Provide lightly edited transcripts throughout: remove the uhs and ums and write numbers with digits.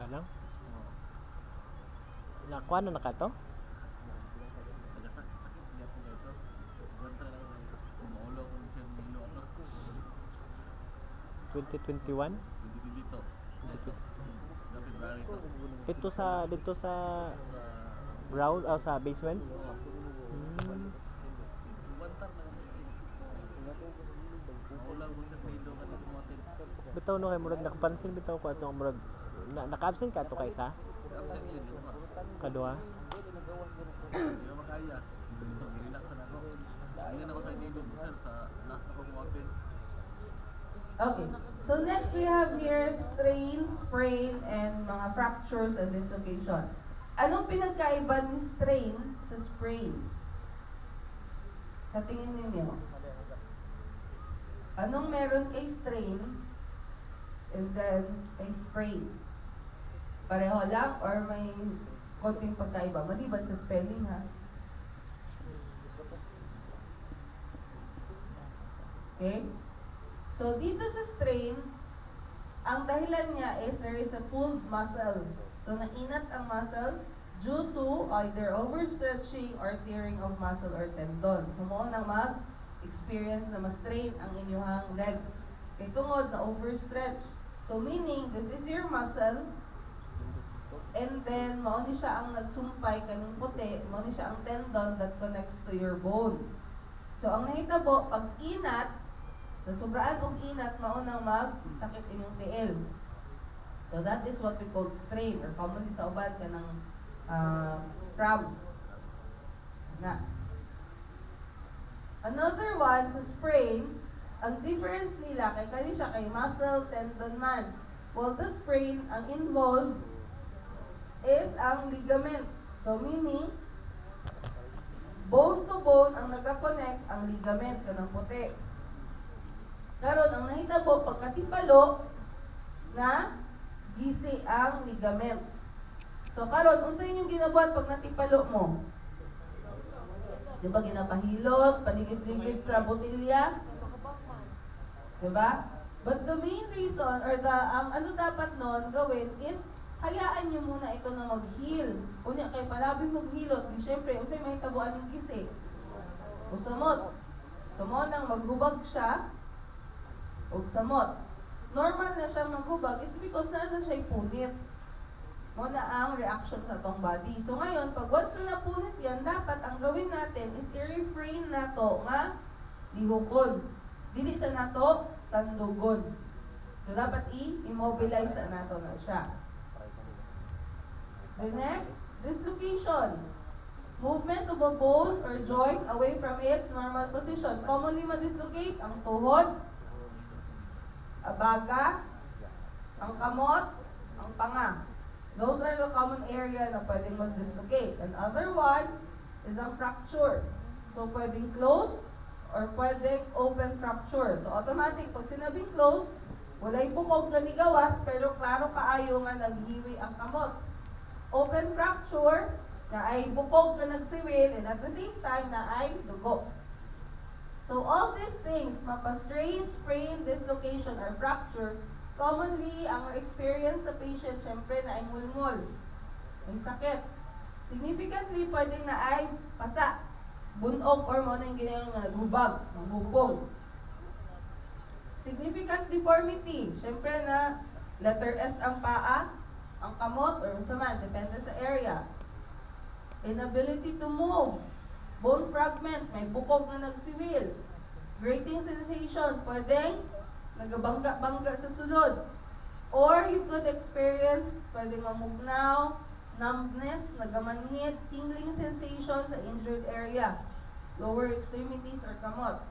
lang. Nakuha na nakato? Sakit niya po ito. Buwan lang maulaw ko siya ng ilo ato. 2021? Hindi dito. Ito. Sa February to. Dito sa Sa ground o sa basement? oh, buwantar lang ang ito. Maulaw ko siya ng ilo kanang kumatin. Bitaw no kay murag nakapansin bitaw ko atong murag naka-absent ka to kaysa Absent yun yung ba? kadua. Hindi na makaya. Ito, nirelaksan ako. Tingnan ako sa inilog ko sir sa last na ko kumatin. Okay. So next we have here strain, sprain, and mga fractures and dislocation. Anong pinagkaiba ni strain sa sprain? Sa tingin ninyo? Anong meron kay strain and then kay sprain? Pareho lang or may konting pagkaiba? Maliban sa spelling ha. Okay? So dito sa strain, ang dahilan niya is there is a pulled muscle. So nainat ang muscle due to either overstretching or tearing of muscle or tendon. So mo nang mag-experience na ma-strain ang inyong legs. Kay tungod na overstretch. So meaning, this is your muscle, and then mao ni siya ang nagsumpay kaning puti, mao ni siya ang tendon that connects to your bone. So ang nahitabo pag inat, sa sobraan og inat mao nang magsakit inyong tiil. So that is what we call strain or commonly sa uban kanang cramps. Na. Another one sa sprain, ang difference nila kay kani siya kay muscle tendon man. Well, the sprain ang involved is ang ligament. So meaning bone to bone ang nagka-connect ang ligament kanang puti. Karon ang nahitabo pagkatipalo na gisi ang ligament. So karon unsa inyong ginabuhat pag natipalo mo? Di ba ginapahilot, paligid-ligid sa botilya? Di ba? But the main reason or the ano dapat nun gawin is hayaan niyo muna ito na mag-heal. Unya kay palabi mag-hilot, di syempre unsay mahitabuan ning gisi? Usamot. So mo nang maghubag siya og samot. Normal na siya maghubag, it's because na siya punit. Mo na ang reaction sa tong body. So ngayon, pag once na napunit yan, dapat ang gawin natin is i-refrain nato nga lihukon. Dili sa nato tandugon. So dapat i-immobilize sa nato na siya. The next, dislocation. Movement of a bone or joint away from its normal position. Commonly ma-dislocate ang tuhod, abaga, ang kamot, ang panga. Those are the common area na pwedeng mag-dislocate. Another one is ang fracture. So, pwedeng close or pwedeng open fracture. So, automatic, pag sinabing close, walay bukog na gawas, pero klaro kaayo nga naghiwi ang kamot. Open fracture, na ay bukog na nagsiwil, and at the same time, na ay dugo. So, all these things, mapa-strain, sprain, dislocation, or fracture, commonly, ang experience sa patient, syempre, na ay ngulngol. May sakit. Significantly, pwedeng na ay pasa, bunog, or mo na yung ginayang naghubag, maghubog. Significant deformity, syempre na letter S ang paa, ang kamot, or unsa man, depende sa area. Inability to move, bone fragment, may bukog na nagsiwil. Grating sensation, pwedeng nagabangga-bangga sa sulod. Or you could experience, pwedeng mamugnaw, numbness, nagamanhid, tingling sensation sa injured area, lower extremities or kamot.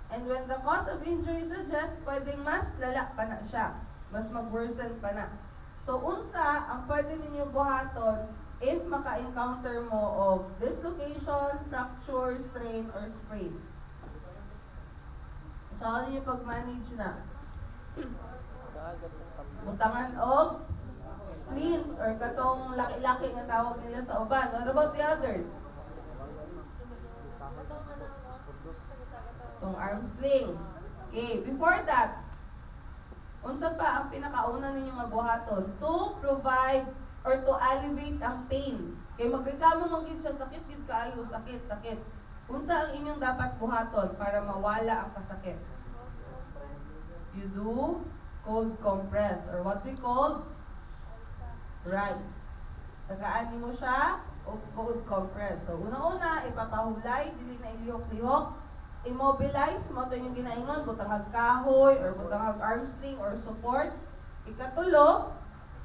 And when the cause of injury suggests, pwedeng mas lala pa na siya, mas mag-worsen pa na. So unsa ang pwede ninyo buhaton if maka-encounter mo of dislocation, fracture, strain, or sprain? So ano yung pag-manage na? Butangan og splints or katong laki-laki nga tawag nila sa uban. What about the others? Itong arm sling. Okay, before that, Unsa pa ang pinakauna ninyo nga buhaton? To provide or to alleviate ang pain. Kay magreklamo man gid siya, sakit gid kaayo, sakit. Unsa ang inyong dapat buhaton para mawala ang kasakit? You do cold compress or what we call rice. Tagaan mo siya o cold compress. So una-una ipapahulay dili na ilihok-lihok. Immobilize mo to yung ginaingon, butang kahoy or butang arm sling or support. Ikatulo,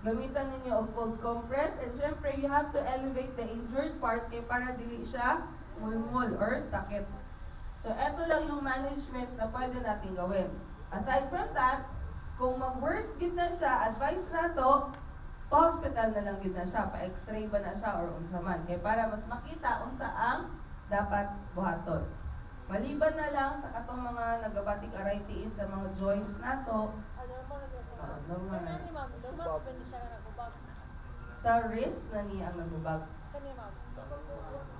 gamitan ninyo og cold compress, and syempre you have to elevate the injured part kay para dili siya mulmul or sakit. So eto lang yung management na pwede natin gawin. Aside from that, kung mag-worse gid na siya, advice na to, pa-hospital na lang gid na siya, pa-x-ray ba na siya or unsa man, kay para mas makita unsa ang dapat buhaton. Maliban na lang sa katong mga nagabatik aray tiis sa mga joints nato, normal na. Sa wrist na niya ang nagubag.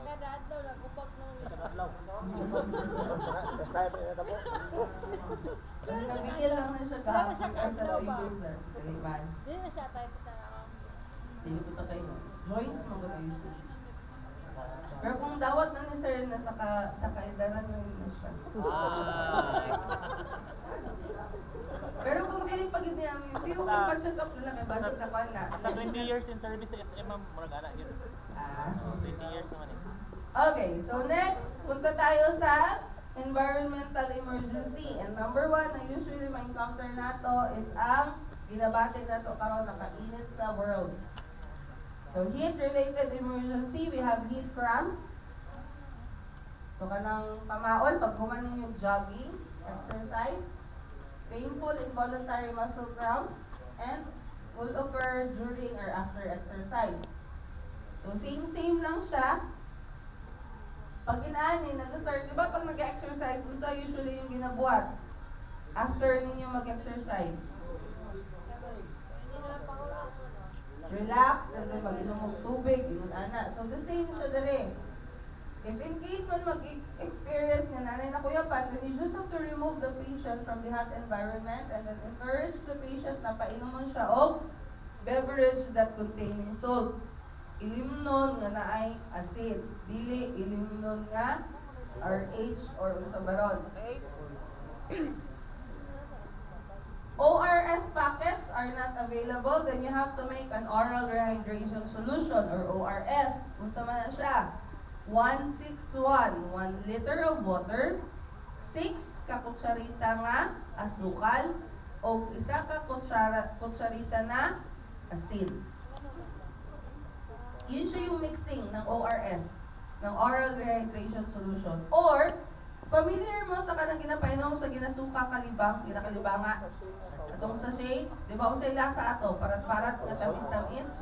Kada adlaw nagubag nung Adlaw. Basta tayo pinatabo. Nabigil lang na siya gahapon or sa labor, sir. Diliman. Dili na siya tayo sa Dili po ta kayo. Joints mo ba usually? Pero kung dawat na ni sir na sa kaidaran mo na siya. Pero kung dili pag hindi namin, pero kung pa-check up na lang, kay basig na pa na. Sa 20 years in service sa SM, ma'am, murag ana yun. 20 years naman eh. Okay, so next, punta tayo sa environmental emergency. And number 1 na usually ma-encounter nato is ang ginabatid nato karon nakainit sa world. So heat-related emergency, we have heat cramps. So kanang pamaol, pag human ninyo jogging, exercise, painful involuntary muscle cramps, and will occur during or after exercise. So same lang siya. Pag inaani, nag-start, di ba pag nag-exercise, unsa usually yung ginabuhat after ninyo mag-exercise? Relax, and then mag-inom ng tubig, ingon ana. So the same siya dere. If in case man mag-experience nga nanay na kuyapan, then you just have to remove the patient from the hot environment and then encourage the patient na painomon siya og beverage that containing salt. Ilimnon nga naay acid, dili ilimnon nga RH or unsa baron. Okay? ORS packets are not available, then you have to make an oral rehydration solution or ORS. Unsa man na siya? 161, 1 liter of water, 6 ka kutsarita nga asukal, o 1 ka kutsarita na asin. Yun siya yung mixing ng ORS, ng oral rehydration solution. Or, familiar mo sa kanang ginapainom sa ginasuka kalibang, ginakalibanga, atong sachet, di ba kung sa lasa ato, parat-parat nga tamis-tamis?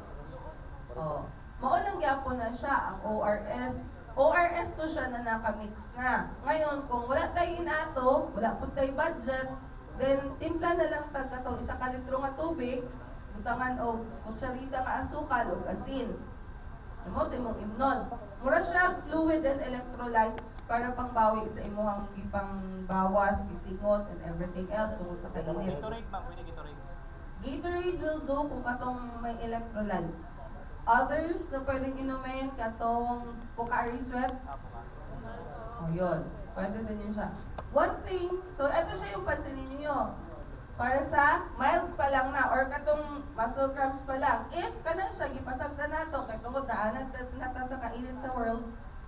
Oh. Mao lang gyapon na siya ang ORS. ORS to siya na nakamix na. Ngayon, kung wala tayo inato, wala po tayo budget, then timpla na lang tag kato 1 ka litro nga tubig, butangan og kutsarita nga asukal ug asin. Imo timong imnon. Mura siya fluid and electrolytes para pangbawi sa imuhang gipang bawas, gisingot and everything else tungod sa kainit. Gatorade, ma'am, pwede Gatorade. Gatorade will do kung katong may electrolytes. Others na pwedeng inumin katong Pocari Sweat. O yun, pwede din yun siya. One thing, so eto siya yung pansinin niyo. Para sa mild pa lang na or katong muscle cramps pa lang. If kanan siya gipasagda nato kay tungod naanad nata sa kainit sa world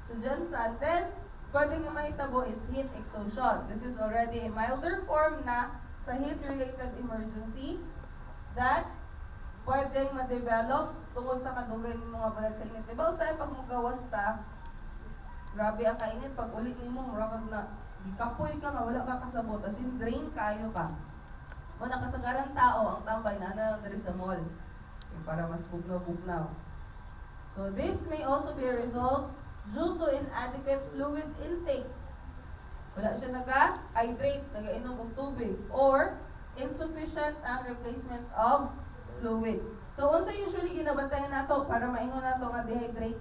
sa Johnson, then pwedeng yung mahitabo is heat exhaustion. This is already a milder form na sa heat-related emergency that pwedeng ma-develop tungod sa kadugay ng mga balat sa init. Diba usay pag mugawas ta, grabe ang kainit, pag ulit mo, mura kag na, gikapoy ka nga, wala ka kasabot, as in drain kayo ka. Kung nakasagaran tao, ang tambay na diri sa mall. Para mas bugnaw-bugnaw. So this may also be a result due to inadequate fluid intake. Wala siya naga-hydrate, naga-inom ng tubig, or insufficient ang replacement of fluid. So, unsa usually ginabantayan nato para maingon nato nga dehydrated